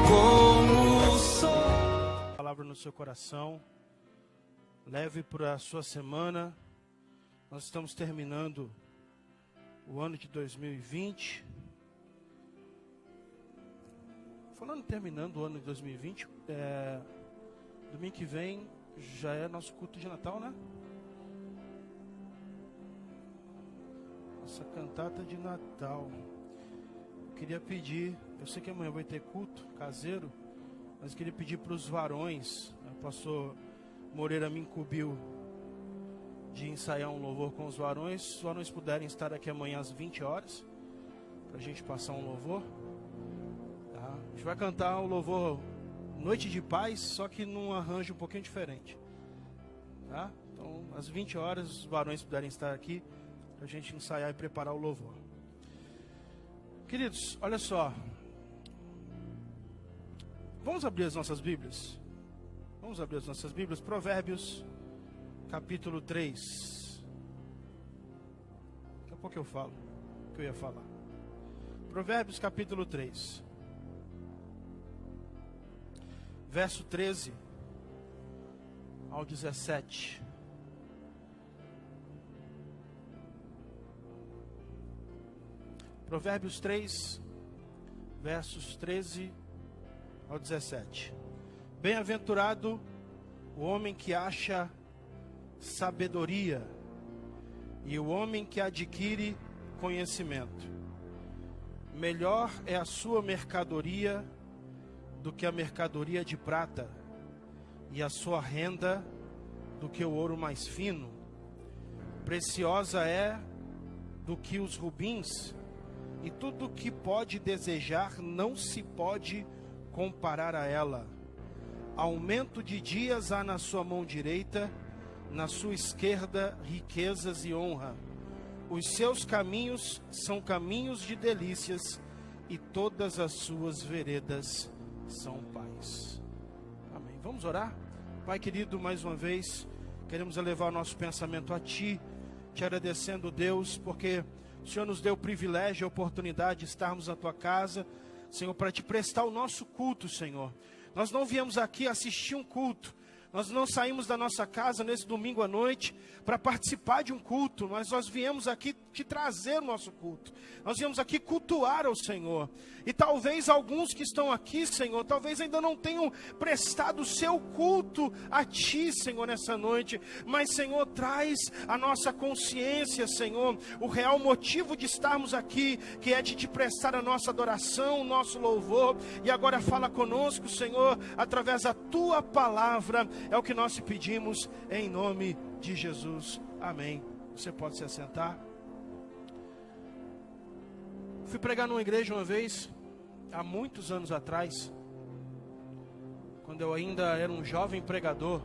como sou. Palavra no seu coração, leve para a sua semana. Nós estamos terminando o ano de 2020. Falando terminando o ano de 2020, domingo que vem já é nosso culto de Natal, né? Nossa cantata de Natal. Eu queria pedir, eu sei que amanhã vai ter culto caseiro, mas queria pedir para os varões, o pastor Moreira me incumbiu de ensaiar um louvor com os varões. Se os varões puderem estar aqui amanhã às 20 horas, para a gente passar um louvor. Tá? A gente vai cantar o louvor Noite de Paz, só que num arranjo um pouquinho diferente. Tá? Então, às 20 horas, os varões puderem estar aqui, para a gente ensaiar e preparar o louvor. Queridos, olha só. Vamos abrir as nossas Bíblias? Vamos abrir as nossas Bíblias. Provérbios, capítulo 3. Daqui a pouco eu falo o que eu ia falar. Provérbios, capítulo 3. Verso 13 ao 17. Provérbios 3, versos 13 ao 17. Bem-aventurado o homem que acha sabedoria e o homem que adquire conhecimento. Melhor é a sua mercadoria do que a mercadoria de prata, e a sua renda do que o ouro mais fino. Preciosa é do que os rubins, e tudo o que pode desejar não se pode comparar a ela. Aumento de dias há na sua mão direita, na sua esquerda riquezas e honra. Os seus caminhos são caminhos de delícias, e todas as suas veredas são paz. Amém. Vamos orar? Pai querido, mais uma vez, queremos elevar o nosso pensamento a Ti, te agradecendo, Deus, porque o Senhor nos deu o privilégio e a oportunidade de estarmos na Tua casa, Senhor, para Te prestar o nosso culto, Senhor. Nós não viemos aqui assistir um culto, nós não saímos da nossa casa nesse domingo à noite para participar de um culto, mas nós viemos aqui te trazer o nosso culto. Nós viemos aqui cultuar ao Senhor. E talvez alguns que estão aqui, Senhor, talvez ainda não tenham prestado o seu culto a Ti, Senhor, nessa noite. Mas, Senhor, traz a nossa consciência, Senhor, o real motivo de estarmos aqui, que é de Te prestar a nossa adoração, o nosso louvor. E agora fala conosco, Senhor, através da Tua palavra. É o que nós te pedimos em nome de Jesus. Amém. Você pode se assentar. Fui pregar numa igreja uma vez, há muitos anos atrás, quando eu ainda era um jovem pregador,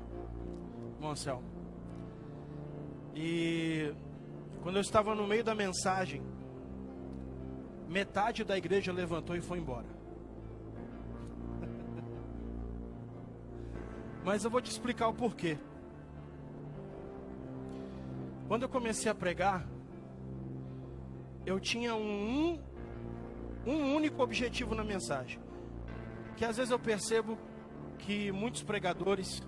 Marcelo. E quando eu estava no meio da mensagem, metade da igreja levantou e foi embora. Mas eu vou te explicar o porquê. Quando eu comecei a pregar, eu tinha um único objetivo na mensagem. Que às vezes eu percebo que muitos pregadores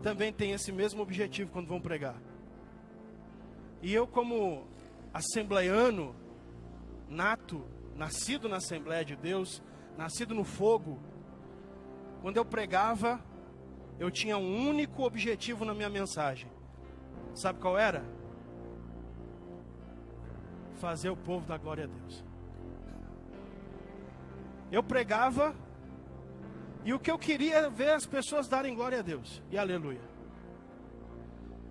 também têm esse mesmo objetivo quando vão pregar. E eu, como assembleiano nato, nascido na Assembleia de Deus, nascido no fogo, quando eu pregava, eu tinha um único objetivo na minha mensagem. Sabe qual era? Fazer o povo dar glória a Deus. Eu pregava e o que eu queria é ver as pessoas darem glória a Deus. E aleluia.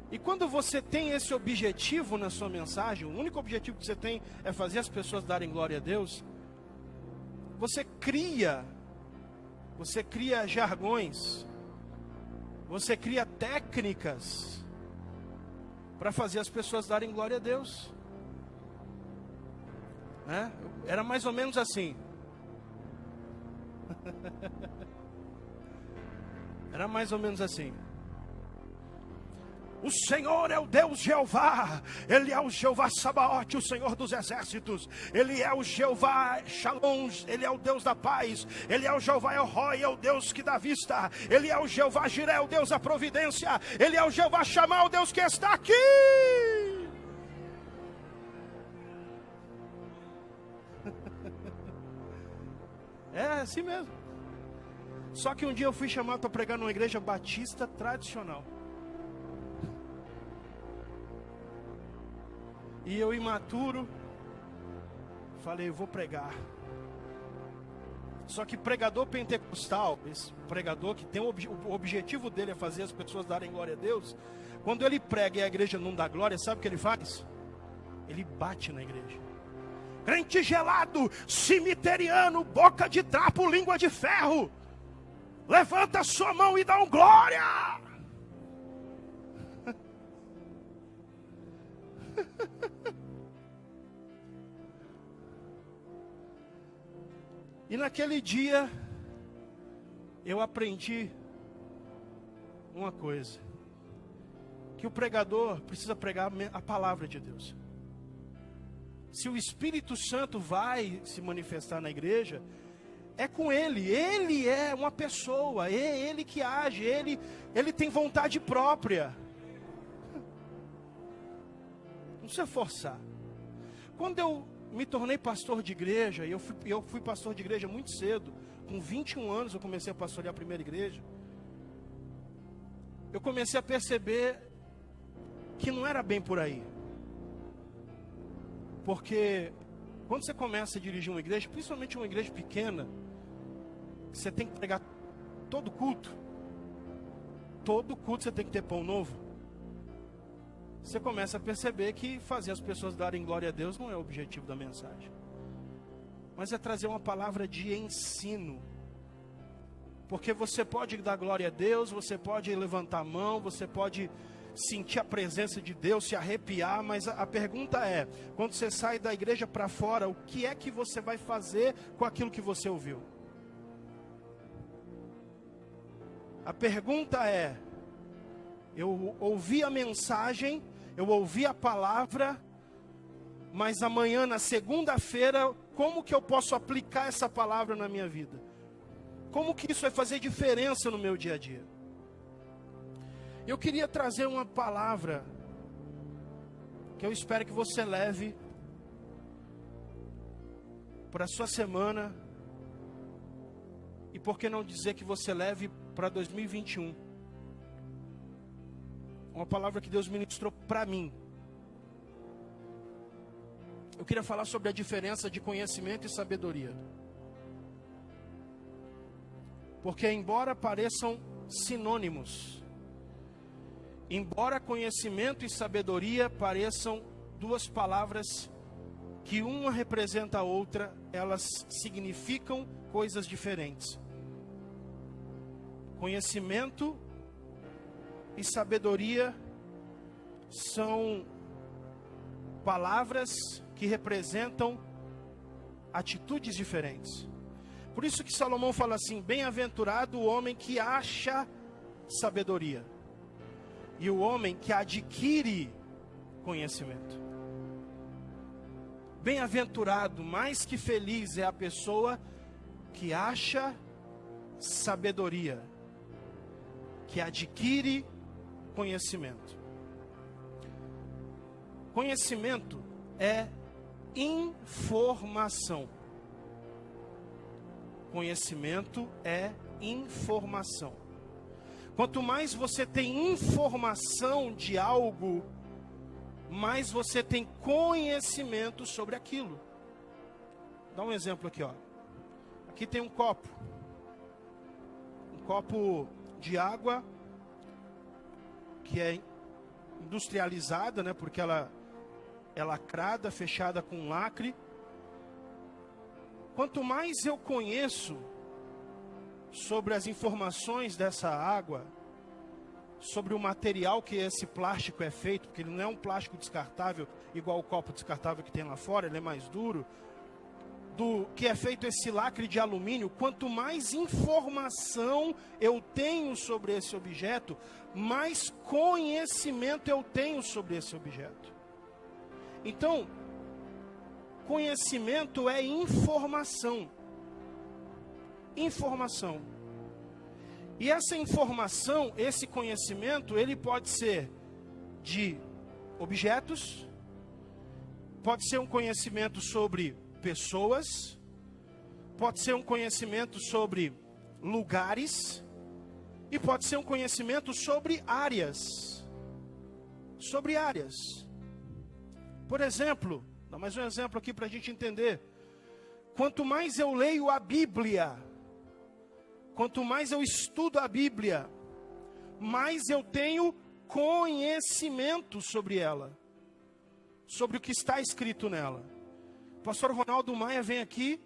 E quando você tem esse objetivo na sua mensagem, o único objetivo que você tem é fazer as pessoas darem glória a Deus, você cria jargões, você cria técnicas para fazer as pessoas darem glória a Deus. Né? Era mais ou menos assim. Era mais ou menos assim. O Senhor é o Deus Jeová, Ele é o Jeová Sabaote, o Senhor dos exércitos, Ele é o Jeová Shalom, Ele é o Deus da paz, Ele é o Jeová El-Roi, é o Deus que dá vista, Ele é o Jeová Jiré, o Deus da providência, Ele é o Jeová Shammah, o Deus que está aqui. É assim mesmo. Só que um dia eu fui chamado para pregar numa igreja batista tradicional. E eu, imaturo, falei, eu vou pregar. Só que pregador pentecostal, esse pregador que tem o objetivo dele é fazer as pessoas darem glória a Deus, quando ele prega e a igreja não dá glória, sabe o que ele faz? Ele bate na igreja. Crente gelado, cemiteriano, boca de trapo, língua de ferro, levanta sua mão e dá um glória. E naquele dia eu aprendi uma coisa, que o pregador precisa pregar a palavra de Deus. Se o Espírito Santo vai se manifestar na igreja, é com ele. Ele é uma pessoa, é ele que age, ele tem vontade própria. Não precisa forçar. Quando eu me tornei pastor de igreja, e eu fui pastor de igreja muito cedo, com 21 anos eu comecei a pastorear a primeira igreja, eu comecei a perceber que não era bem por aí. Porque quando você começa a dirigir uma igreja, principalmente uma igreja pequena, você tem que pregar todo culto você tem que ter pão novo. Você começa a perceber que fazer as pessoas darem glória a Deus não é o objetivo da mensagem, mas é trazer uma palavra de ensino. Porque você pode dar glória a Deus, você pode levantar a mão, você pode sentir a presença de Deus, se arrepiar, mas a pergunta é, quando você sai da igreja para fora, o que é que você vai fazer com aquilo que você ouviu? A pergunta é, eu ouvi a mensagem, eu ouvi a palavra, mas amanhã, na segunda-feira, como que eu posso aplicar essa palavra na minha vida? Como que isso vai fazer diferença no meu dia a dia? Eu queria trazer uma palavra que eu espero que você leve para a sua semana, e por que não dizer que você leve para 2021. Uma palavra que Deus ministrou para mim. Eu queria falar sobre a diferença de conhecimento e sabedoria. Porque embora pareçam sinônimos, embora conhecimento e sabedoria pareçam duas palavras que uma representa a outra, elas significam coisas diferentes. Conhecimento e sabedoria são palavras que representam atitudes diferentes. Por isso que Salomão fala assim: bem-aventurado o homem que acha sabedoria e o homem que adquire conhecimento. Bem-aventurado, mais que feliz é a pessoa que acha sabedoria, que adquire conhecimento. Conhecimento é informação. Conhecimento é informação. Quanto mais você tem informação de algo, mais você tem conhecimento sobre aquilo. Dá um exemplo aqui, ó. Aqui tem um copo de água que é industrializada, né? Porque ela é lacrada, fechada com lacre. Quanto mais eu conheço sobre as informações dessa água, sobre o material que esse plástico é feito, porque ele não é um plástico descartável igual o copo descartável que tem lá fora, ele é mais duro. do que é feito esse lacre de alumínio, quanto mais informação eu tenho sobre esse objeto, mais conhecimento eu tenho sobre esse objeto. Então, conhecimento é informação. Informação. E essa informação, esse conhecimento, ele pode ser de objetos, pode ser um conhecimento sobre pessoas, pode ser um conhecimento sobre lugares, e pode ser um conhecimento sobre áreas. Sobre áreas. Por exemplo, dá mais um exemplo aqui para a gente entender. Quanto mais eu leio a Bíblia, quanto mais eu estudo a Bíblia, mais eu tenho conhecimento sobre ela, sobre o que está escrito nela. O pastor Ronaldo Maia vem aqui,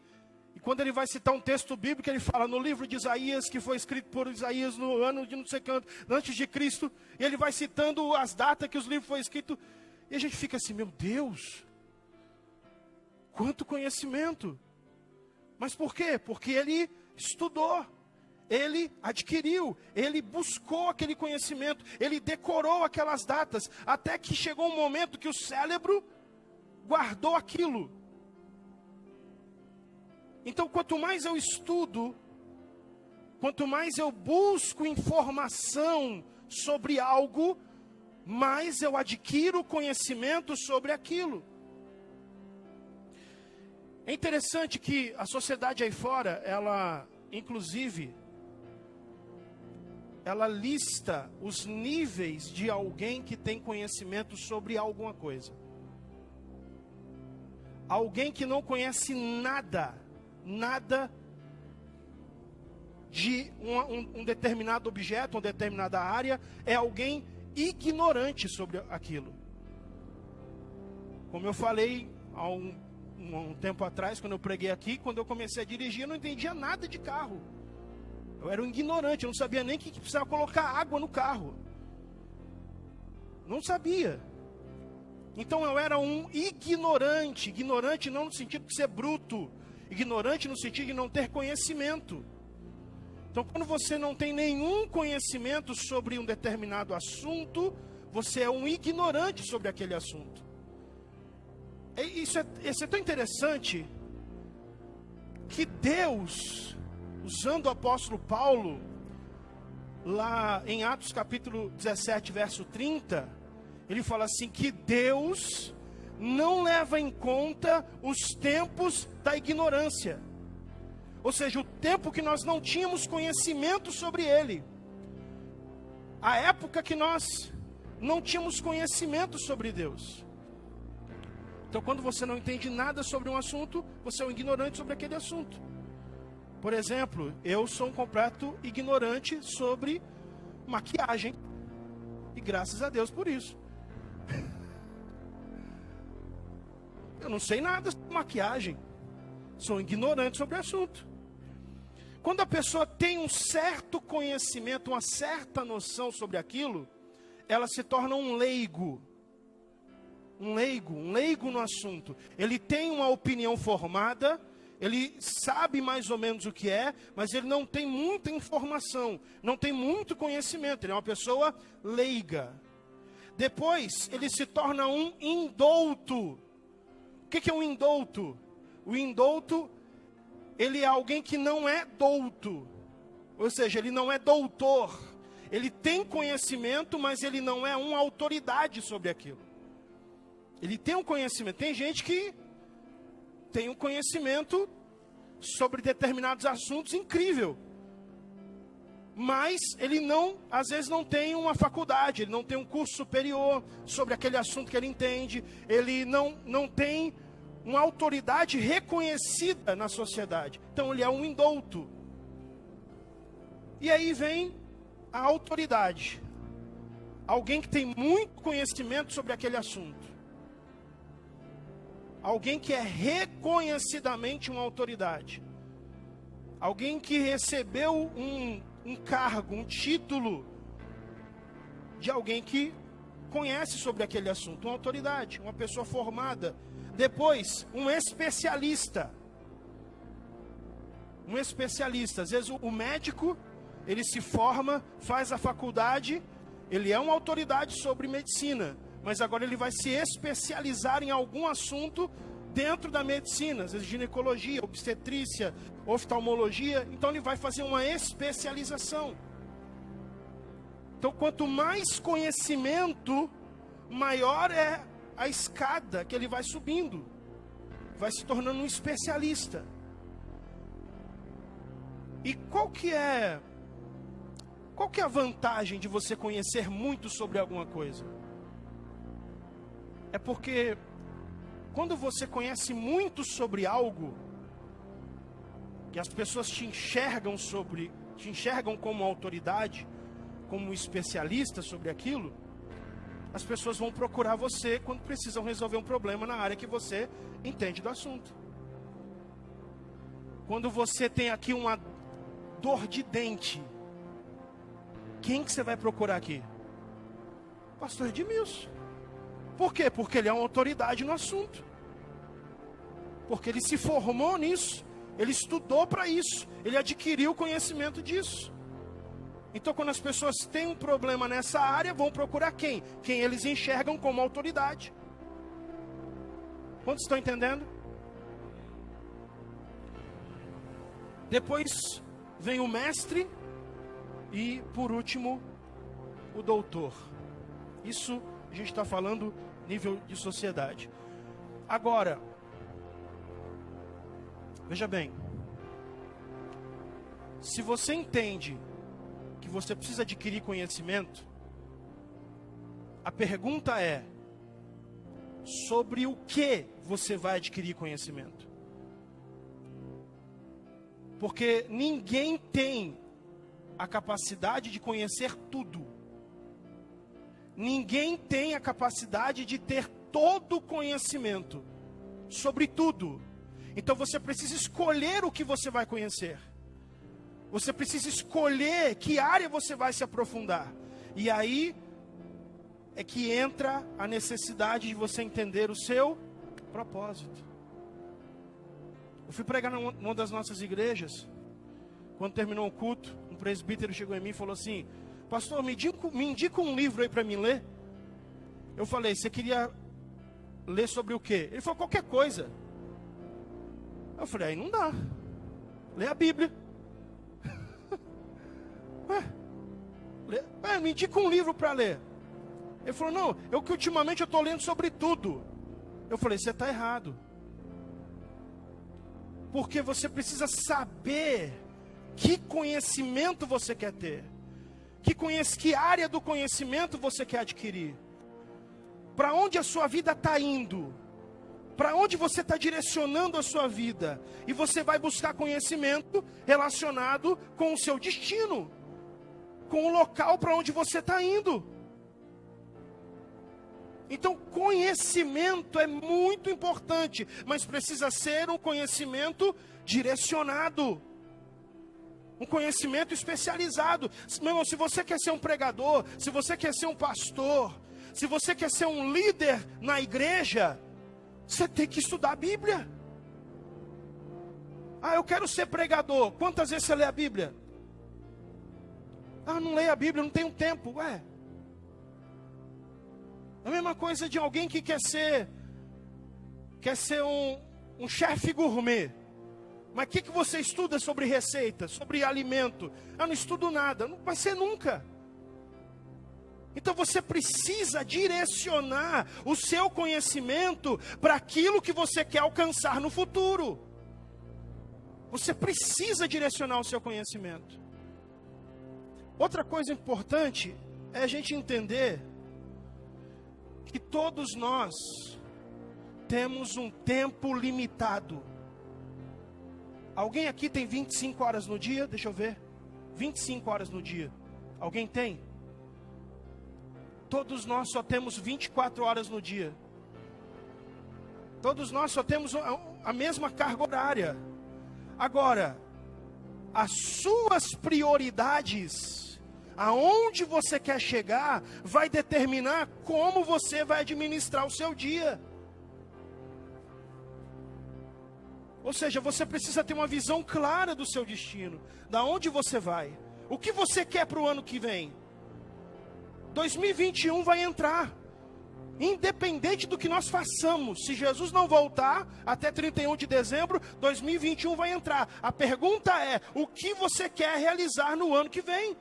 e quando ele vai citar um texto bíblico, ele fala no livro de Isaías, que foi escrito por Isaías no ano de não sei quanto, antes de Cristo, e ele vai citando as datas que os livros foram escritos, e a gente fica assim, meu Deus, quanto conhecimento! Mas por quê? Porque ele estudou, ele adquiriu, ele buscou aquele conhecimento, ele decorou aquelas datas, até que chegou um momento que o cérebro guardou aquilo. Então, quanto mais eu estudo, quanto mais eu busco informação sobre algo, mais eu adquiro conhecimento sobre aquilo. É interessante que a sociedade aí fora, ela, inclusive, ela lista os níveis de alguém que tem conhecimento sobre alguma coisa. Alguém que não conhece nada de um determinado objeto, uma determinada área, é alguém ignorante sobre aquilo. Como eu falei há um tempo atrás, quando eu preguei aqui, quando eu comecei a dirigir, eu não entendia nada de carro. Eu era um ignorante, eu não sabia nem que precisava colocar água no carro. Não sabia. Então eu era um ignorante. Ignorante não no sentido de ser bruto. Ignorante no sentido de não ter conhecimento. Então quando você não tem nenhum conhecimento sobre um determinado assunto, você é um ignorante sobre aquele assunto. Isso é tão interessante que Deus, usando o apóstolo Paulo, lá em Atos capítulo 17, verso 30, ele fala assim, que Deus não leva em conta os tempos da ignorância. Ou seja, o tempo que nós não tínhamos conhecimento sobre ele. A época que nós não tínhamos conhecimento sobre Deus. Então, quando você não entende nada sobre um assunto, você é um ignorante sobre aquele assunto. Por exemplo, eu sou um completo ignorante sobre maquiagem. E graças a Deus por isso. Eu não sei nada sobre maquiagem. Sou ignorante sobre o assunto. Quando a pessoa tem um certo conhecimento, uma certa noção sobre aquilo, ela se torna um leigo. Um leigo no assunto. Ele tem uma opinião formada, ele sabe mais ou menos o que é, mas ele não tem muita informação, não tem muito conhecimento, ele é uma pessoa leiga. Depois, ele se torna um indouto. O que é um indouto? O indouto, ele é alguém que não é douto, ou seja, ele não é doutor. Ele tem conhecimento, mas ele não é uma autoridade sobre aquilo. Ele tem um conhecimento. Tem gente que tem um conhecimento sobre determinados assuntos incrível. Mas ele não, às vezes não tem uma faculdade, ele não tem um curso superior sobre aquele assunto que ele entende. Ele não tem uma autoridade reconhecida na sociedade. Então ele é um indouto. E aí vem a autoridade. Alguém que tem muito conhecimento sobre aquele assunto. Alguém que é reconhecidamente uma autoridade. Alguém que recebeu um cargo, um título de alguém que conhece sobre aquele assunto, uma autoridade, uma pessoa formada. Depois, um especialista. Um especialista. Às vezes o médico, ele se forma, faz a faculdade, ele é uma autoridade sobre medicina, mas agora ele vai se especializar em algum assunto dentro da medicina, às vezes ginecologia, obstetrícia, oftalmologia, então ele vai fazer uma especialização. Então, quanto mais conhecimento, maior é a escada que ele vai subindo, vai se tornando um especialista. E qual que é a vantagem de você conhecer muito sobre alguma coisa? É porque quando você conhece muito sobre algo, que as pessoas te enxergam como autoridade, como um especialista sobre aquilo, as pessoas vão procurar você quando precisam resolver um problema na área que você entende do assunto. Quando você tem aqui uma dor de dente, quem que você vai procurar aqui? Pastor Edmilson. Por quê? Porque ele é uma autoridade no assunto. Porque ele se formou nisso, ele estudou para isso, ele adquiriu conhecimento disso. Então, quando as pessoas têm um problema nessa área, vão procurar quem? Quem eles enxergam como autoridade. Quantos estão entendendo? Depois vem o mestre e, por último, o doutor. Isso a gente está falando nível de sociedade. Agora, veja bem, se você entende que você precisa adquirir conhecimento, a pergunta é: sobre o que você vai adquirir conhecimento? Porque ninguém tem a capacidade de conhecer tudo. Ninguém tem a capacidade de ter todo o conhecimento sobre tudo. Então você precisa escolher o que você vai conhecer. Você precisa escolher que área você vai se aprofundar. E aí é que entra a necessidade de você entender o seu propósito. Eu fui pregar numa das nossas igrejas. Quando terminou o culto, um presbítero chegou em mim e falou assim: pastor, me indica um livro aí para mim ler. Eu falei: você queria ler sobre o quê? Ele falou: qualquer coisa. Eu falei: aí não dá. Lê a Bíblia. Me indica um livro para ler. Ele falou: não, que ultimamente eu estou lendo sobre tudo. Eu falei: você está errado. Porque você precisa saber que conhecimento você quer ter. Que área do conhecimento você quer adquirir. Para onde a sua vida está indo. Para onde você está direcionando a sua vida. E você vai buscar conhecimento relacionado com o seu destino. Com o local para onde você está indo. Então, conhecimento é muito importante, mas precisa ser um conhecimento direcionado. Um conhecimento especializado. Meu irmão, se você quer ser um pregador, se você quer ser um pastor, se você quer ser um líder na igreja, você tem que estudar a Bíblia. Ah, eu quero ser pregador. Quantas vezes você lê a Bíblia? Ah, não leio a Bíblia, não tenho tempo. Ué. É a mesma coisa de alguém que quer ser um chefe gourmet. Mas o que você estuda sobre receita, sobre alimento? Ah, não estudo nada. Não vai ser nunca. Então você precisa direcionar o seu conhecimento para aquilo que você quer alcançar no futuro. Você precisa direcionar o seu conhecimento. Outra coisa importante é a gente entender que todos nós temos um tempo limitado. Alguém aqui tem 25 horas no dia? Deixa eu ver. 25 horas no dia. Alguém tem? Todos nós só temos 24 horas no dia. Todos nós só temos a mesma carga horária. Agora, as suas prioridades, aonde você quer chegar, vai determinar como você vai administrar o seu dia. Ou seja, você precisa ter uma visão clara do seu destino, da onde você vai, o que você quer para o ano que vem. 2021 vai entrar, independente do que nós façamos. Se Jesus não voltar até 31 de dezembro, 2021 vai entrar. A pergunta é, o que você quer realizar no ano que vem?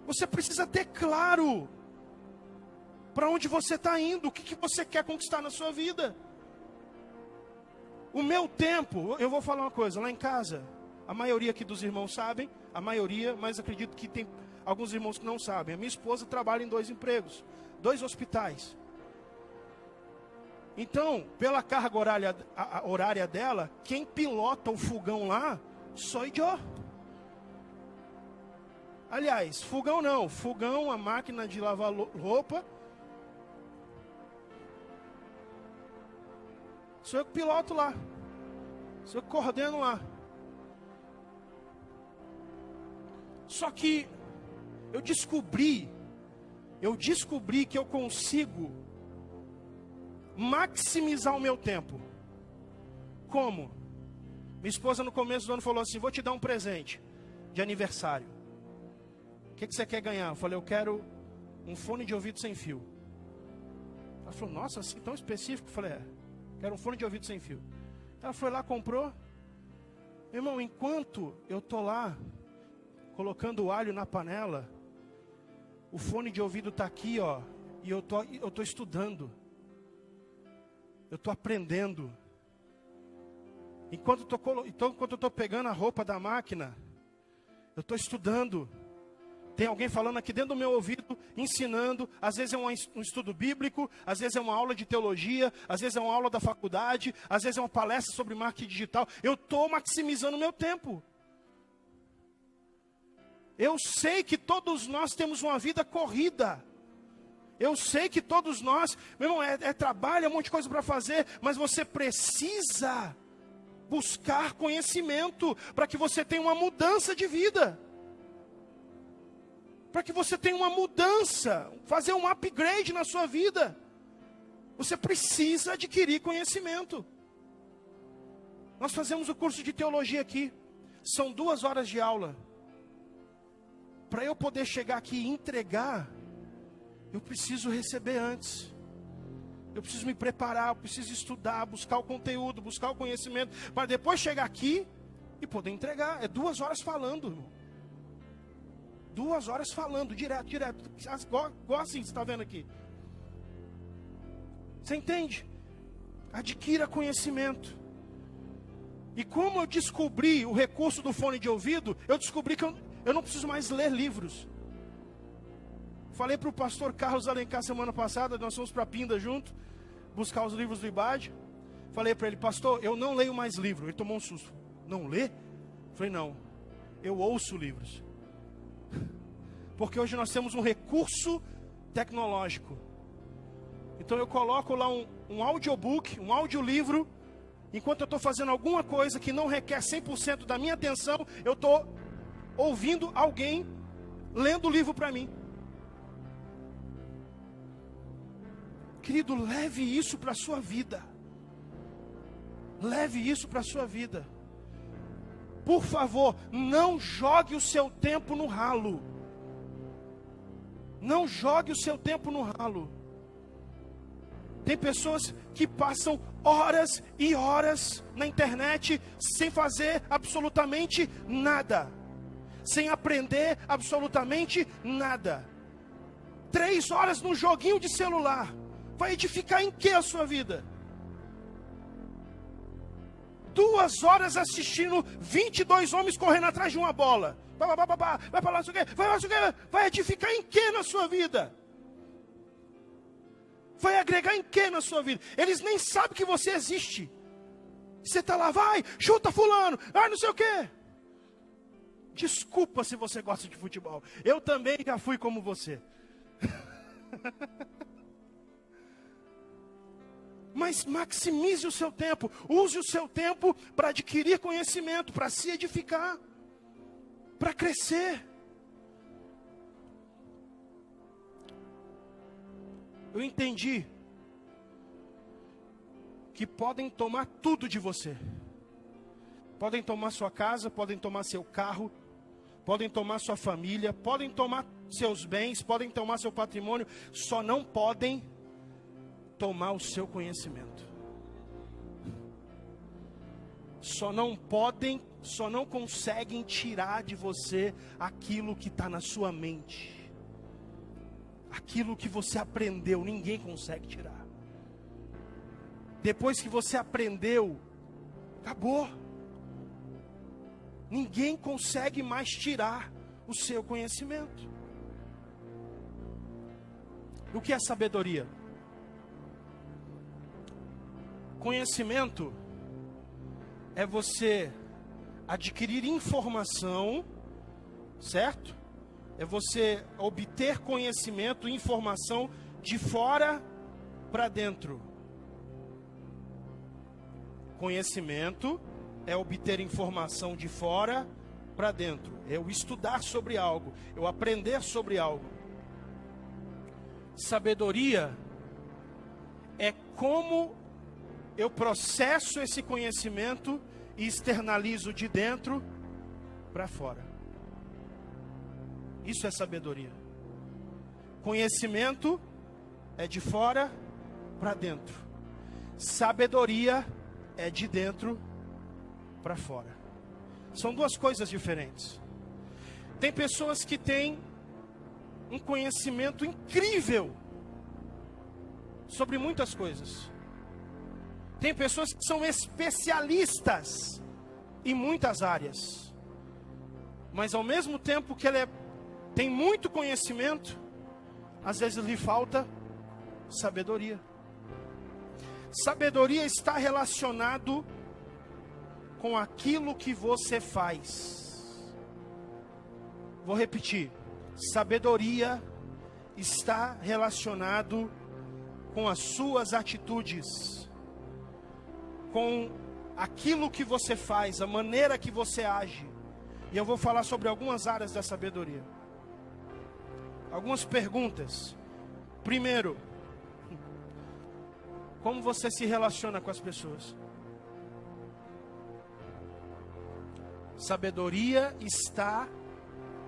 Você precisa ter claro para onde você está indo, o que você quer conquistar na sua vida. O meu tempo, eu vou falar uma coisa, lá em casa, a maioria aqui dos irmãos sabem, a maioria, mas acredito que tem alguns irmãos que não sabem. A minha esposa trabalha em 2 empregos, 2 hospitais. Então, pela carga horária dela, quem pilota o fogão lá, sou eu. Aliás, fogão não, fogão, a máquina de lavar roupa, sou eu que piloto lá, sou eu que coordeno lá. Só que eu descobri que eu consigo maximizar o meu tempo. Como? Minha esposa no começo do ano falou assim, vou te dar um presente de aniversário. O que você quer ganhar? Eu falei, eu quero um fone de ouvido sem fio. Ela falou, nossa, assim tão específico? Eu falei, quero um fone de ouvido sem fio. Ela foi lá, comprou. Meu irmão, enquanto eu estou lá, colocando o alho na panela, o fone de ouvido está aqui, ó, e eu tô estudando. Eu estou aprendendo. Enquanto eu estou pegando a roupa da máquina, eu estou estudando. Tem alguém falando aqui dentro do meu ouvido, ensinando. Às vezes é um estudo bíblico, às vezes é uma aula de teologia, às vezes é uma aula da faculdade, às vezes é uma palestra sobre marketing digital. Eu estou maximizando o meu tempo. Eu sei que todos nós temos uma vida corrida. Eu sei que todos nós, meu irmão, é trabalho, é um monte de coisa para fazer, mas você precisa buscar conhecimento para que você tenha uma mudança de vida. Para que você tenha uma mudança, fazer um upgrade na sua vida. Você precisa adquirir conhecimento. Nós fazemos o curso de teologia aqui. São 2 horas de aula. Para eu poder chegar aqui e entregar, eu preciso receber antes. Eu preciso me preparar, eu preciso estudar, buscar o conteúdo, buscar o conhecimento, para depois chegar aqui e poder entregar. É 2 horas falando, irmão. 2 horas falando, direto. Igual assim, você está vendo aqui. Você entende? Adquira conhecimento. E como eu descobri o recurso do fone de ouvido, eu descobri que eu não preciso mais ler livros. Falei para o pastor Carlos Alencar semana passada, nós fomos para Pinda junto, buscar os livros do IBAD. Falei para ele, pastor, eu não leio mais livro. Ele tomou um susto. Não lê? Falei, não, eu ouço livros. Porque hoje nós temos um recurso tecnológico. Então eu coloco lá um audiobook, um audiolivro. Enquanto eu estou fazendo alguma coisa que não requer 100% da minha atenção, eu estou ouvindo alguém lendo o livro para mim. Querido, leve isso para a sua vida. Leve isso para a sua vida. Por favor, não jogue o seu tempo no ralo. Não jogue o seu tempo no ralo. Tem pessoas que passam horas e horas na internet sem fazer absolutamente nada. Sem aprender absolutamente nada. 3 horas num joguinho de celular. Vai edificar em que a sua vida? 2 horas assistindo 22 homens correndo atrás de uma bola. Vai para lá, vai edificar em que na sua vida? Vai agregar em que na sua vida? Eles nem sabem que você existe. Você está lá, vai, chuta fulano, não sei o quê. Desculpa se você gosta de futebol. Eu também já fui como você. Mas maximize o seu tempo. Use o seu tempo para adquirir conhecimento, para se edificar, para crescer. Eu entendi que podem tomar tudo de você. Podem tomar sua casa, podem tomar seu carro, podem tomar sua família, podem tomar seus bens, podem tomar seu patrimônio, só não podem tomar o seu conhecimento. Só não conseguem tirar de você aquilo que está na sua mente. Aquilo que você aprendeu, ninguém consegue tirar. Depois que você aprendeu, acabou. Ninguém consegue mais tirar o seu conhecimento. O que é sabedoria? Conhecimento é você adquirir informação, certo? É você obter conhecimento, informação de fora para dentro. Conhecimento é obter informação de fora para dentro. É eu estudar sobre algo, eu aprender sobre algo. Sabedoria é como eu processo esse conhecimento e externalizo de dentro para fora. Isso é sabedoria. Conhecimento é de fora para dentro. Sabedoria é de dentro para fora. São duas coisas diferentes. Tem pessoas que têm um conhecimento incrível sobre muitas coisas. Tem pessoas que são especialistas em muitas áreas. Mas ao mesmo tempo que ele tem muito conhecimento, às vezes lhe falta sabedoria. Sabedoria está relacionado com aquilo que você faz. Vou repetir. Sabedoria está relacionado com as suas atitudes, com aquilo que você faz, a maneira que você age. E eu vou falar sobre algumas áreas da sabedoria. Algumas perguntas. Primeiro, como você se relaciona com as pessoas? Sabedoria está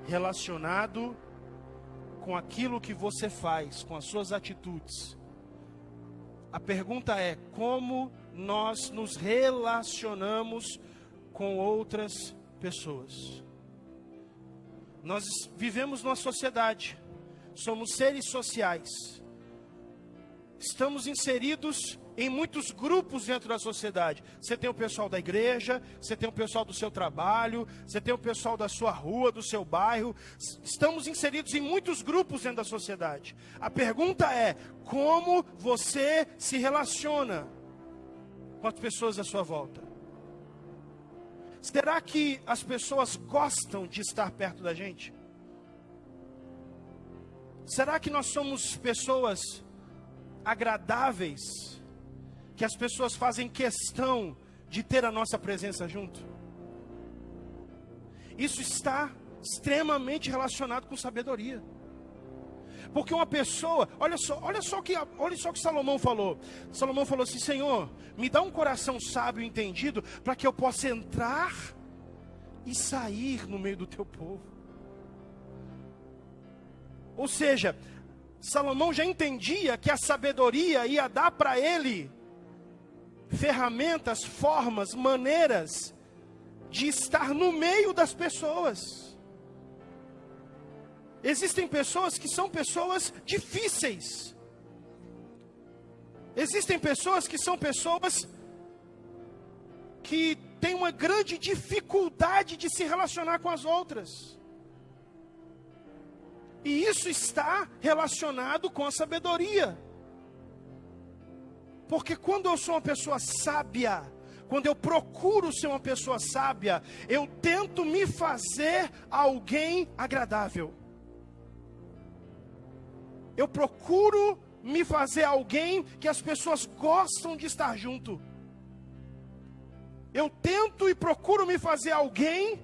relacionado com aquilo que você faz, com as suas atitudes. A pergunta é: como nós nos relacionamos com outras pessoas? Nós vivemos numa sociedade, somos seres sociais. Estamos inseridos em muitos grupos dentro da sociedade. Você tem o pessoal da igreja, você tem o pessoal do seu trabalho, você tem o pessoal da sua rua, do seu bairro. Estamos inseridos em muitos grupos dentro da sociedade. A pergunta é: como você se relaciona com as pessoas à sua volta? Será que as pessoas gostam de estar perto da gente? Será que nós somos pessoas agradáveis, que as pessoas fazem questão de ter a nossa presença junto? Isso está extremamente relacionado com sabedoria. Porque uma pessoa, olha só o que Salomão falou. Salomão falou assim: Senhor, me dá um coração sábio e entendido, para que eu possa entrar e sair no meio do teu povo. Ou seja, Salomão já entendia que a sabedoria ia dar para ele ferramentas, formas, maneiras de estar no meio das pessoas. Existem pessoas que são pessoas difíceis. Existem pessoas que são pessoas que têm uma grande dificuldade de se relacionar com as outras. E isso está relacionado com a sabedoria. Porque quando eu sou uma pessoa sábia, quando eu procuro ser uma pessoa sábia, eu tento me fazer alguém agradável. Eu procuro me fazer alguém que as pessoas gostam de estar junto. Eu tento e procuro me fazer alguém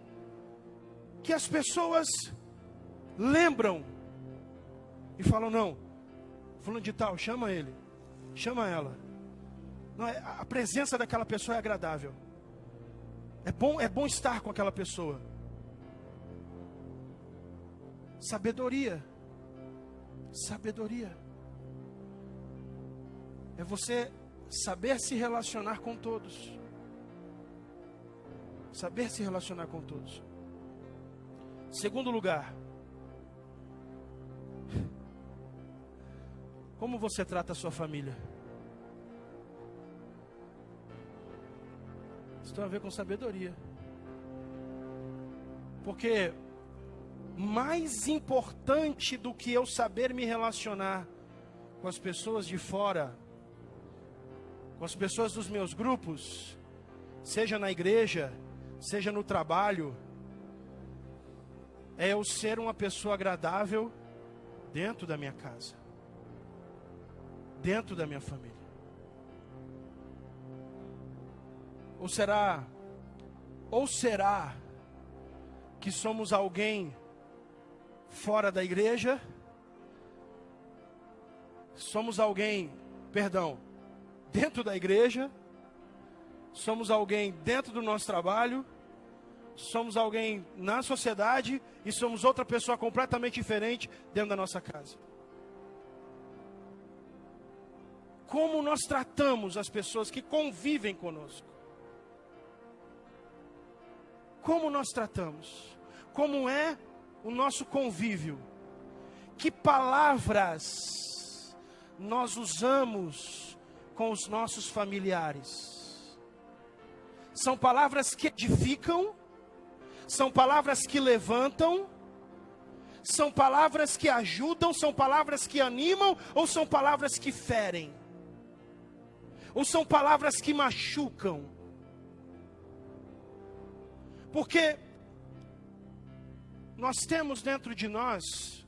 que as pessoas lembram e falam: não, fulano de tal, chama ele, chama ela. Não é, a presença daquela pessoa é agradável. É bom estar com aquela pessoa. Sabedoria. Sabedoria. É você saber se relacionar com todos. Saber se relacionar com todos. Segundo lugar, como você trata a sua família? Isso tem a ver com sabedoria. Porque mais importante do que eu saber me relacionar com as pessoas de fora, com as pessoas dos meus grupos, seja na igreja, seja no trabalho, é eu ser uma pessoa agradável dentro da minha casa, dentro da minha família. Ou será que somos alguém fora da igreja? Somos alguém, dentro da igreja? Somos alguém dentro do nosso trabalho? Somos alguém na sociedade e somos outra pessoa completamente diferente dentro da nossa casa? Como nós tratamos as pessoas que convivem conosco? Como nós tratamos? Como é o nosso convívio? Que palavras nós usamos com os nossos familiares? São palavras que edificam? São palavras que levantam? São palavras que ajudam? São palavras que animam? Ou são palavras que ferem? Ou são palavras que machucam? Porque nós temos dentro de nós,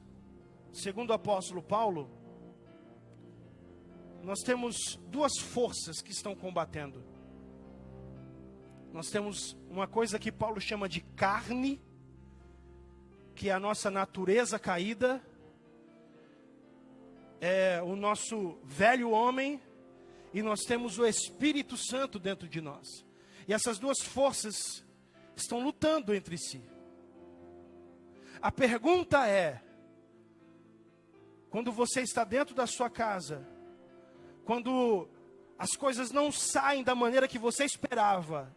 segundo o apóstolo Paulo, nós temos duas forças que estão combatendo. Nós temos uma coisa que Paulo chama de carne, que é a nossa natureza caída, é o nosso velho homem, e nós temos o Espírito Santo dentro de nós. E essas duas forças estão lutando entre si. A pergunta é: quando você está dentro da sua casa, quando as coisas não saem da maneira que você esperava,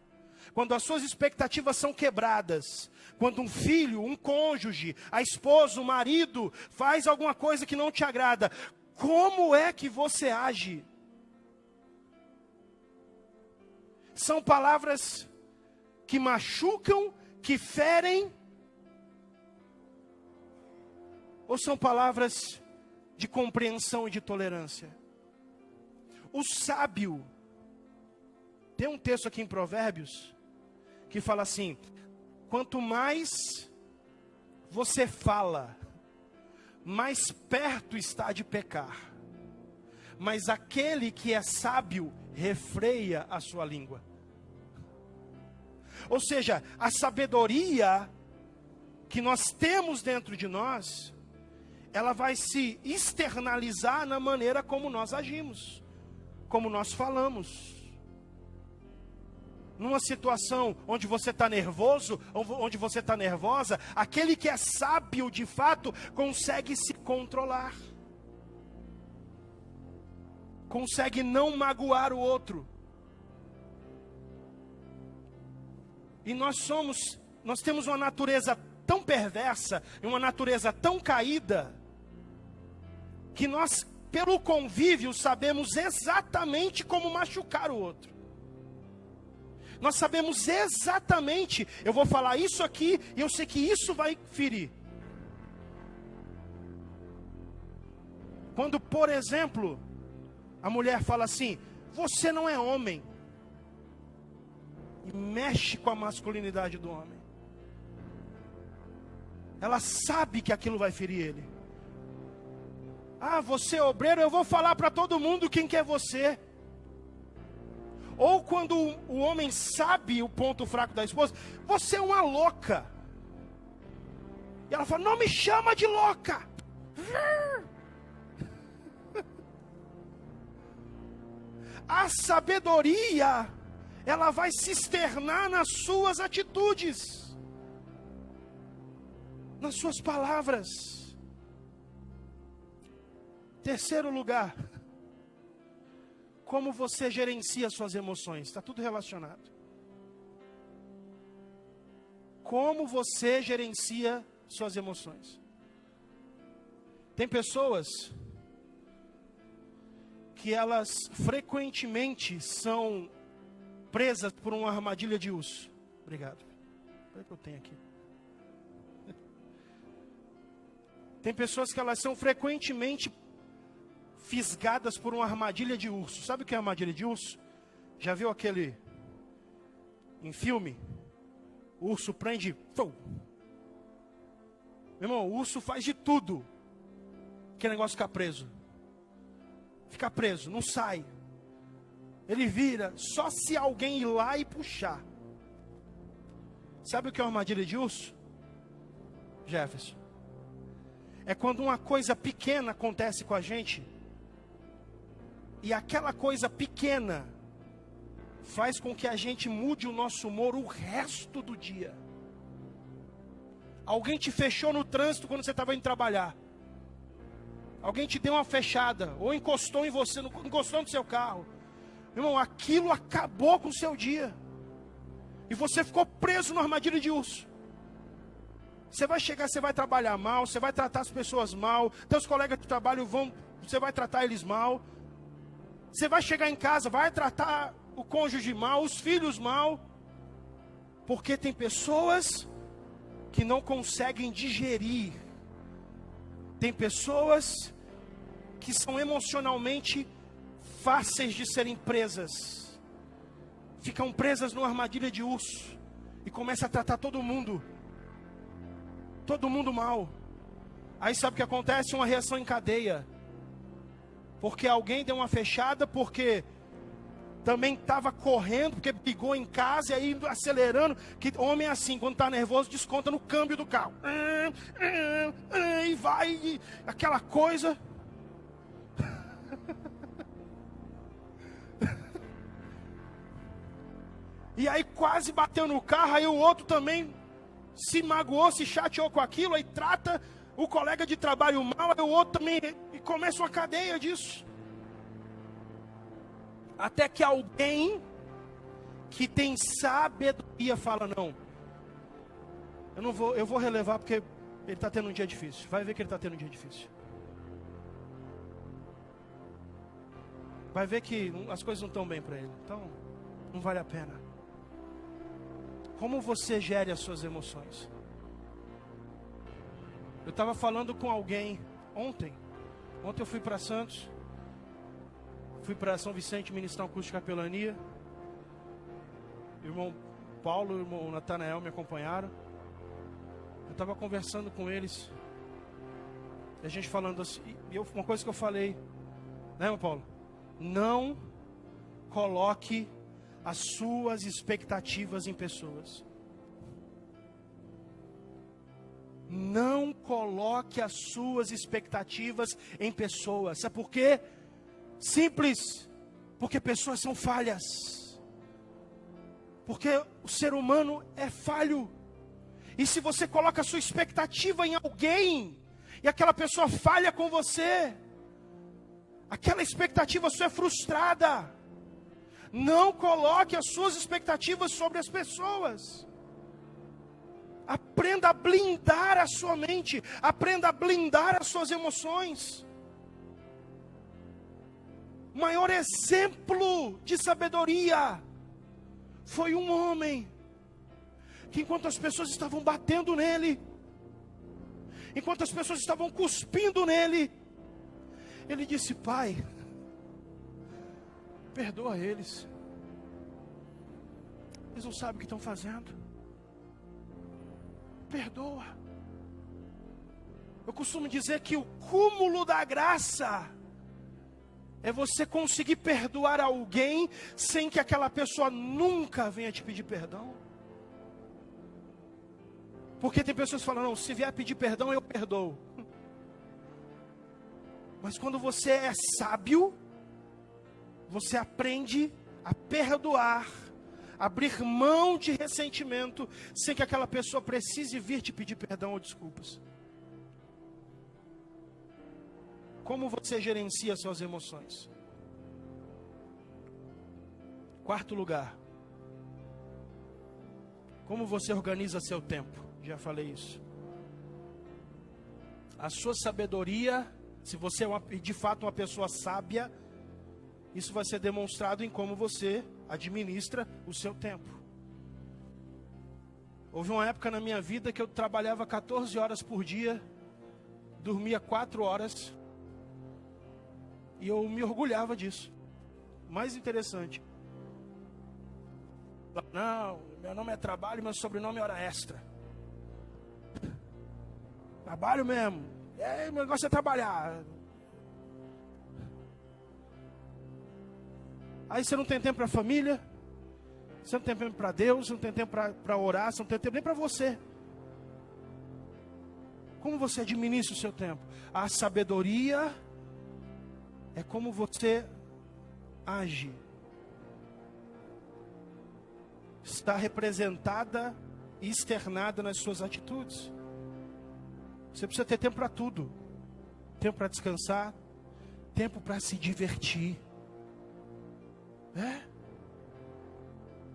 quando as suas expectativas são quebradas, quando um filho, um cônjuge, a esposa, o marido faz alguma coisa que não te agrada, como é que você age? São palavras que machucam, que ferem, ou são palavras de compreensão e de tolerância? O sábio, tem um texto aqui em Provérbios, que fala assim: quanto mais você fala, mais perto está de pecar, mas aquele que é sábio, refreia a sua língua. Ou seja, a sabedoria que nós temos dentro de nós, ela vai se externalizar na maneira como nós agimos, como nós falamos. Numa situação onde você está nervoso, onde você está nervosa, aquele que é sábio de fato, consegue se controlar. Consegue não magoar o outro. E nós temos uma natureza tão perversa, uma natureza tão caída, que nós, pelo convívio, sabemos exatamente como machucar o outro. Nós sabemos exatamente, eu vou falar isso aqui, e eu sei que isso vai ferir. Quando, por exemplo, a mulher fala assim: você não é homem, e mexe com a masculinidade do homem. Ela sabe que aquilo vai ferir ele. Ah, você é obreiro, eu vou falar para todo mundo quem que é você. Ou quando o homem sabe o ponto fraco da esposa: você é uma louca. E ela fala: não me chama de louca. A sabedoria, ela vai se externar nas suas atitudes, nas suas palavras. Terceiro lugar, como você gerencia suas emoções. Está tudo relacionado. Como você gerencia suas emoções. Tem pessoas que elas frequentemente são presas por uma armadilha de urso. Obrigado. Olha o que eu tenho aqui. Tem pessoas que elas são frequentemente fisgadas por uma armadilha de urso. Sabe o que é armadilha de urso? Já viu aquele em filme? O urso prende. Meu irmão, o urso faz de tudo. Que negócio ficar preso. Fica preso, não sai. Ele vira só se alguém ir lá e puxar. Sabe o que é uma armadilha de urso? Jefferson. É quando uma coisa pequena acontece com a gente. E aquela coisa pequena faz com que a gente mude o nosso humor o resto do dia. Alguém te fechou no trânsito quando você estava indo trabalhar. Alguém te deu uma fechada, ou encostou em você, encostou no seu carro. Irmão, aquilo acabou com o seu dia. E você ficou preso na armadilha de urso. Você vai chegar, você vai trabalhar mal, você vai tratar as pessoas mal, teus colegas de trabalho você vai tratar eles mal. Você vai chegar em casa, vai tratar o cônjuge mal, os filhos mal. Porque tem pessoas que não conseguem digerir. Tem pessoas que são emocionalmente fáceis de serem presas. Ficam presas numa armadilha de urso. E começam a tratar todo mundo mal. Aí sabe o que acontece? Uma reação em cadeia. Porque alguém deu uma fechada, porque também estava correndo, porque brigou em casa, e aí acelerando. Que homem é assim, quando está nervoso, desconta no câmbio do carro. E vai, aquela coisa. E aí quase bateu no carro, aí o outro também se magoou, se chateou com aquilo, aí trata o colega de trabalho mal, aí o outro também, e começa uma cadeia disso. Até que alguém que tem sabedoria fala, não, eu vou relevar porque ele está tendo um dia difícil. Vai ver que ele está tendo um dia difícil. Vai ver que as coisas não estão bem para ele. Então, não vale a pena. Como você gere as suas emoções? Eu estava falando com alguém ontem. Ontem eu fui para Santos. Fui para São Vicente ministrar um curso de capelania. O irmão Paulo e o irmão Natanael me acompanharam. Eu estava conversando com eles. E a gente falando assim. Uma coisa que eu falei, né, irmão Paulo? Não coloque as suas expectativas em pessoas. Não coloque as suas expectativas em pessoas. Sabe por quê? Simples. Porque pessoas são falhas. Porque o ser humano é falho. E se você coloca a sua expectativa em alguém, e aquela pessoa falha com você, aquela expectativa sua é frustrada. Não coloque as suas expectativas sobre as pessoas. Aprenda a blindar a sua mente. Aprenda a blindar as suas emoções. O maior exemplo de sabedoria foi um homem que, enquanto as pessoas estavam batendo nele, enquanto as pessoas estavam cuspindo nele, ele disse: Pai, perdoa eles. Eles não sabem o que estão fazendo. Perdoa. Eu costumo dizer que o cúmulo da graça é você conseguir perdoar alguém sem que aquela pessoa nunca venha te pedir perdão. Porque tem pessoas que falam: não, se vier pedir perdão, eu perdoo. Mas quando você é sábio, você aprende a perdoar, abrir mão de ressentimento, sem que aquela pessoa precise vir te pedir perdão ou desculpas. Como você gerencia suas emoções? Quarto lugar, como você organiza seu tempo? Já falei isso. A sua sabedoria, se você é de fato uma pessoa sábia, isso vai ser demonstrado em como você administra o seu tempo. Houve uma época na minha vida que eu trabalhava 14 horas por dia, dormia 4 horas, e eu me orgulhava disso. Mais interessante. Não, meu nome é trabalho, meu sobrenome é hora extra. Trabalho mesmo. O negócio é trabalhar. Aí você não tem tempo para a família, você não tem tempo para Deus, você não tem tempo para orar, você não tem tempo nem para você. Como você administra o seu tempo? A sabedoria é como você age. Está representada e externada nas suas atitudes. Você precisa ter tempo para tudo. Tempo para descansar, tempo para se divertir.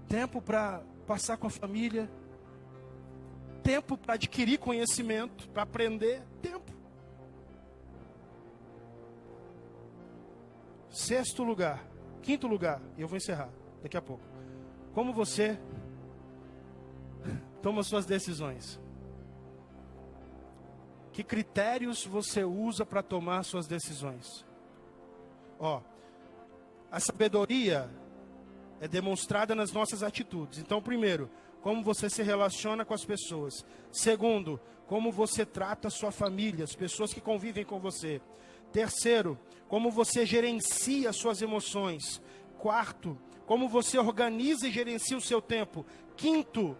Tempo para passar com a família, tempo para adquirir conhecimento, para aprender, tempo. Quinto lugar, e eu vou encerrar daqui a pouco. Como você toma suas decisões? Que critérios você usa para tomar suas decisões? A sabedoria é demonstrada nas nossas atitudes. Então, primeiro, como você se relaciona com as pessoas. Segundo, como você trata a sua família, as pessoas que convivem com você. Terceiro, como você gerencia as suas emoções. Quarto, como você organiza e gerencia o seu tempo. Quinto,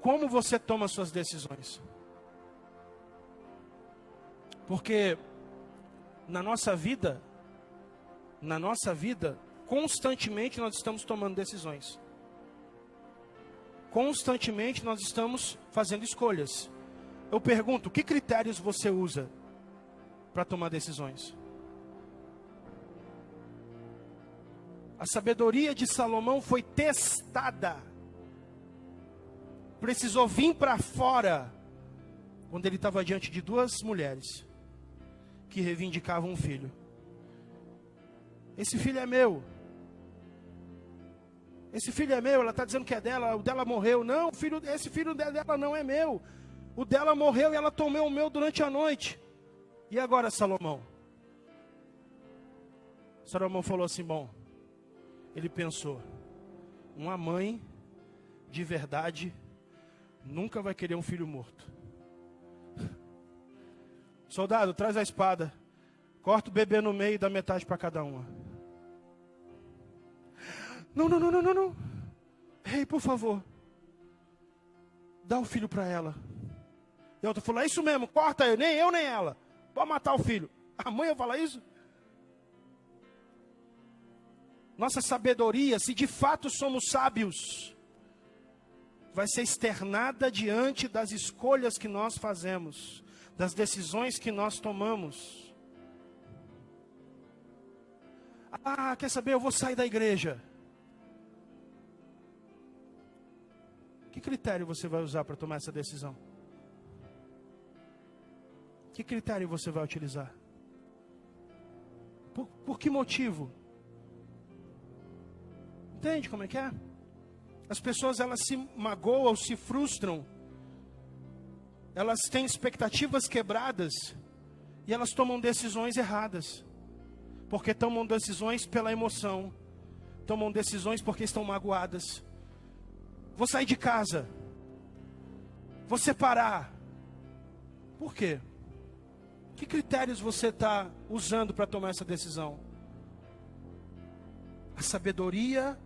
como você toma suas decisões. Porque na nossa vida, constantemente nós estamos tomando decisões. Constantemente nós estamos fazendo escolhas. Eu pergunto, que critérios você usa para tomar decisões? A sabedoria de Salomão foi testada. Precisou vir para fora quando ele estava diante de duas mulheres que reivindicavam um filho. Esse filho é meu. Esse filho é meu, ela está dizendo que é dela, o dela morreu. Não, esse filho dela não é meu. O dela morreu e ela tomou o meu durante a noite. E agora, Salomão? Salomão falou assim, ele pensou, uma mãe de verdade nunca vai querer um filho morto. Soldado, traz a espada, corta o bebê no meio e dá metade para cada uma. Não. Rei, por favor, dá o filho para ela. E a outra falou, é isso mesmo, corta eu, nem ela. Pode matar o filho. A mãe ia falar isso? Nossa sabedoria, se de fato somos sábios, vai ser externada diante das escolhas que nós fazemos, das decisões que nós tomamos. Quer saber? Eu vou sair da igreja. Que critério você vai usar para tomar essa decisão? Que critério você vai utilizar? Por que motivo? Entende como é que é? As pessoas, elas se magoam, se frustram. Elas têm expectativas quebradas. E elas tomam decisões erradas. Porque tomam decisões pela emoção. Tomam decisões porque estão magoadas. Vou sair de casa. Vou separar. Por quê? Que critérios você está usando para tomar essa decisão? A sabedoria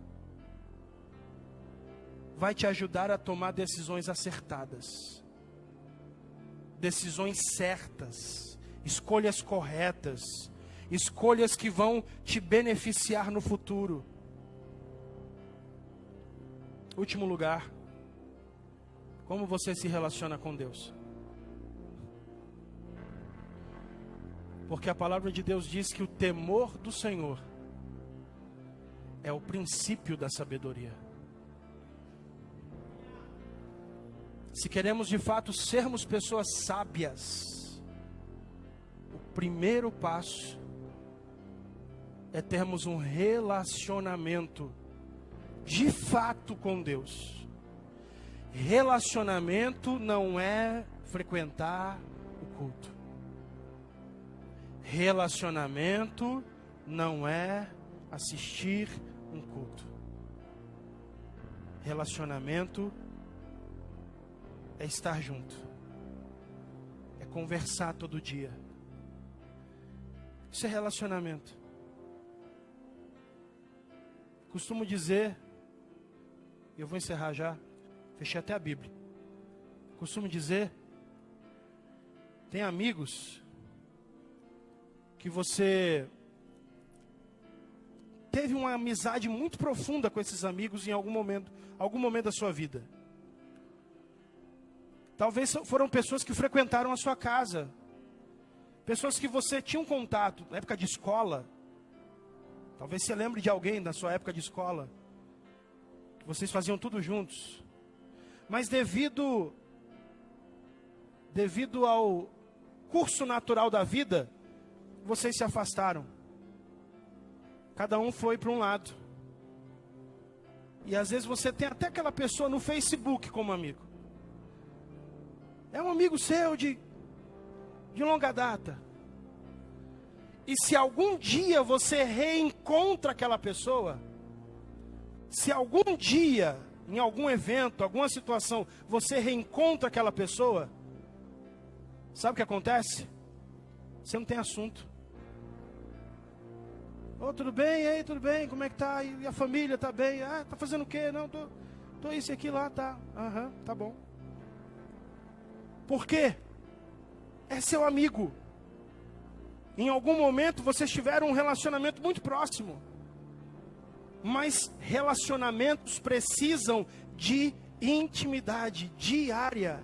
vai te ajudar a tomar decisões acertadas. Decisões certas. Escolhas corretas. escolhas que vão te beneficiar no futuro. Último lugar, como você se relaciona com Deus? Porque a palavra de Deus diz que o temor do Senhor é o princípio da sabedoria. Se queremos de fato sermos pessoas sábias, o primeiro passo é termos um relacionamento de fato com Deus. Relacionamento não é frequentar o culto. Relacionamento não é assistir um culto. Relacionamento é estar junto. É conversar todo dia. Isso é relacionamento. Costumo dizer, eu vou encerrar já, fechei até a Bíblia. Costumo dizer, tem amigos que você teve uma amizade muito profunda com esses amigos em algum momento da sua vida. Talvez foram pessoas que frequentaram a sua casa, pessoas que você tinha um contato na época de escola. Talvez você lembre de alguém da sua época de escola, que vocês faziam tudo juntos. Mas devido ao curso natural da vida, vocês se afastaram. Cada um foi para um lado. E às vezes você tem até aquela pessoa no Facebook como amigo. É um amigo seu de longa data. E se algum dia você reencontra aquela pessoa, se algum dia, em algum evento, alguma situação, você reencontra aquela pessoa, sabe o que acontece? Você não tem assunto. Ô, tudo bem? E aí, tudo bem? Como é que tá? E a família tá bem? Ah, tá fazendo o quê? Não, tô isso aqui lá, tá. Aham, tá bom. Por quê? É seu amigo. Em algum momento vocês tiveram um relacionamento muito próximo. Mas relacionamentos precisam de intimidade diária.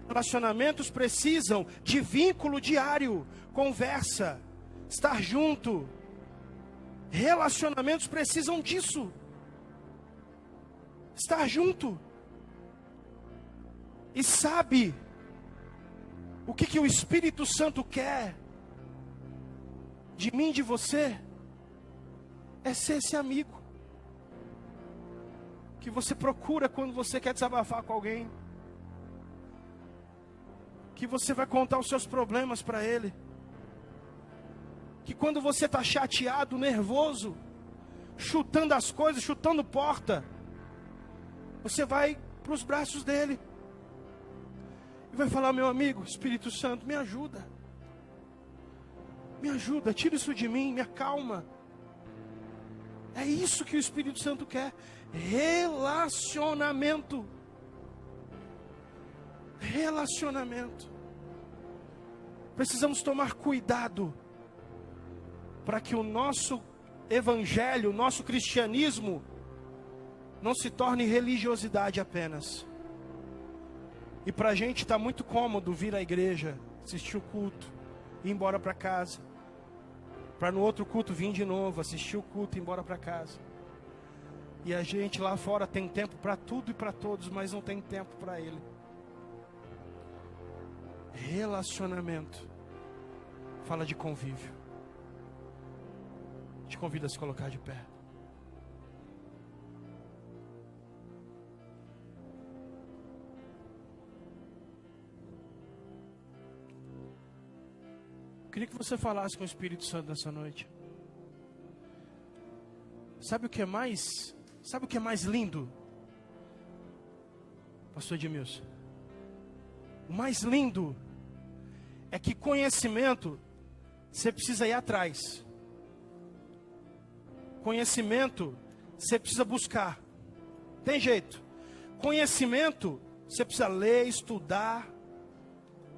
Relacionamentos precisam de vínculo diário, conversa, estar junto. Relacionamentos precisam disso. Estar junto. E sabe o que o Espírito Santo quer de mim, de você? É ser esse amigo que você procura quando você quer desabafar com alguém, que você vai contar os seus problemas para ele, que quando você está chateado, nervoso, chutando as coisas, chutando porta, você vai para os braços dele e vai falar: meu amigo, Espírito Santo, me ajuda, tira isso de mim, me acalma. É isso que o Espírito Santo quer. Relacionamento. Precisamos tomar cuidado para que o nosso evangelho, o nosso cristianismo não se torne religiosidade apenas. E para a gente está muito cômodo vir à igreja, assistir o culto, ir embora para casa, para no outro culto vir de novo, assistir o culto e ir embora para casa. E a gente lá fora tem tempo para tudo e para todos, mas não tem tempo para Ele. Relacionamento fala de convívio. Te convido a se colocar de pé. Eu queria que você falasse com o Espírito Santo nessa noite. Sabe o que é mais lindo? Pastor Edmilson, o mais lindo é que conhecimento você precisa ir atrás. Conhecimento você precisa buscar. Tem jeito. Conhecimento você precisa ler, estudar.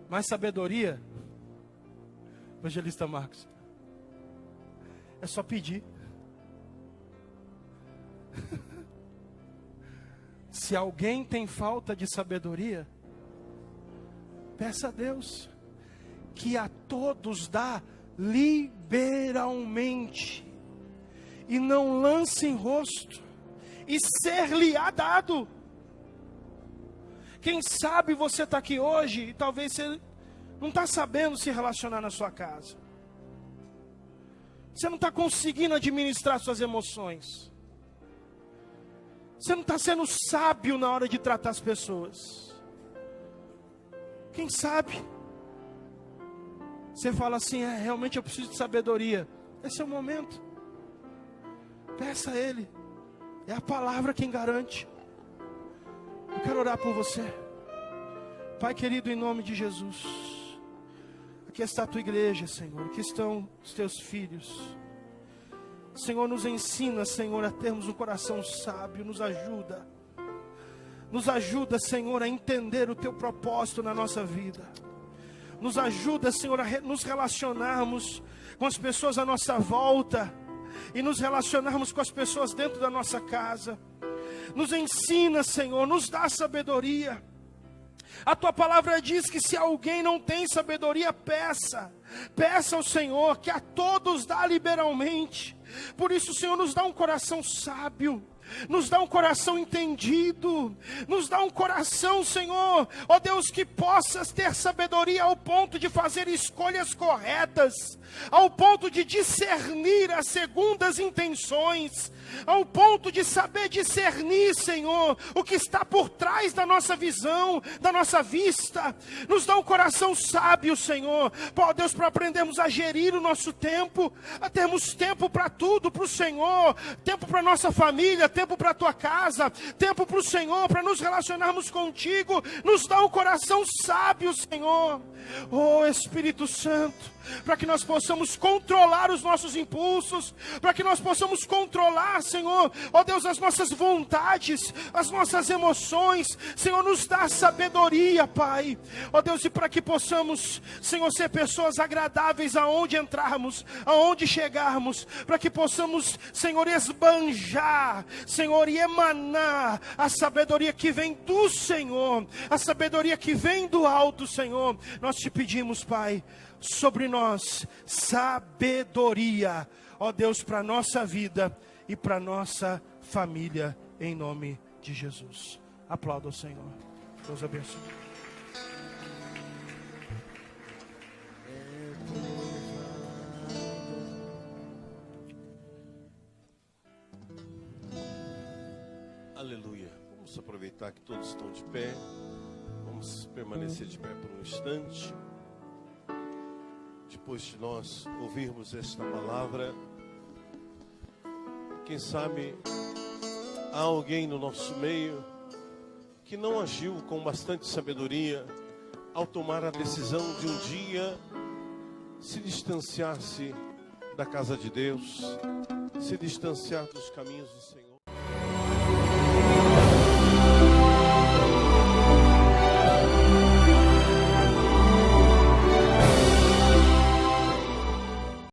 Mas sabedoria, evangelista Marcos, É só pedir. Se alguém tem falta de sabedoria, peça a Deus, que a todos dá liberalmente, e não lance em rosto, e ser-lhe-á dado. Quem sabe você está aqui hoje, e talvez você não está sabendo se relacionar na sua casa. Você não está conseguindo administrar suas emoções. Você não está sendo sábio na hora de tratar as pessoas. Quem sabe? Você fala assim, realmente eu preciso de sabedoria. Esse é o momento. Peça a Ele. É a palavra quem garante. Eu quero orar por você. Pai querido, em nome de Jesus. Aqui está a tua igreja, Senhor. Aqui estão os teus filhos. Senhor, nos ensina, Senhor, a termos um coração sábio. Nos ajuda. Nos ajuda, Senhor, a entender o teu propósito na nossa vida. Nos ajuda, Senhor, a nos relacionarmos com as pessoas à nossa volta. E nos relacionarmos com as pessoas dentro da nossa casa. Nos ensina, Senhor, nos dá sabedoria. A tua palavra diz que se alguém não tem sabedoria, peça. Peça ao Senhor, que a todos dá liberalmente. Por isso, Senhor, nos dá um coração sábio. Nos dá um coração entendido. Nos dá um coração, Senhor, ó Deus, que possas ter sabedoria ao ponto de fazer escolhas corretas, ao ponto de discernir as segundas intenções, ao ponto de saber discernir, Senhor, o que está por trás da nossa visão, da nossa vista. Nos dá um coração sábio, Senhor, ó Deus, para aprendermos a gerir o nosso tempo, a termos tempo para tudo, para o Senhor, tempo para nossa família, tempo para a tua casa, tempo para o Senhor, para nos relacionarmos contigo. Nos dá um coração sábio, Senhor. Oh Espírito Santo, para que nós possamos controlar os nossos impulsos, para que nós possamos controlar, Senhor, ó Deus, as nossas vontades, as nossas emoções. Senhor, nos dá sabedoria, Pai, ó Deus, e para que possamos, Senhor, ser pessoas agradáveis aonde entrarmos, aonde chegarmos, para que possamos, Senhor, esbanjar, Senhor, e emanar a sabedoria que vem do Senhor, a sabedoria que vem do alto, Senhor. Nós te pedimos, Pai, sobre nós sabedoria, ó Deus, para a nossa vida e para a nossa família, em nome de Jesus. Aplauda o Senhor. Deus abençoe. Aleluia. Vamos aproveitar que todos estão de pé. Vamos permanecer de pé por um instante. Depois de nós ouvirmos esta palavra, quem sabe há alguém no nosso meio que não agiu com bastante sabedoria ao tomar a decisão de um dia se distanciar-se da casa de Deus, se distanciar dos caminhos do Senhor.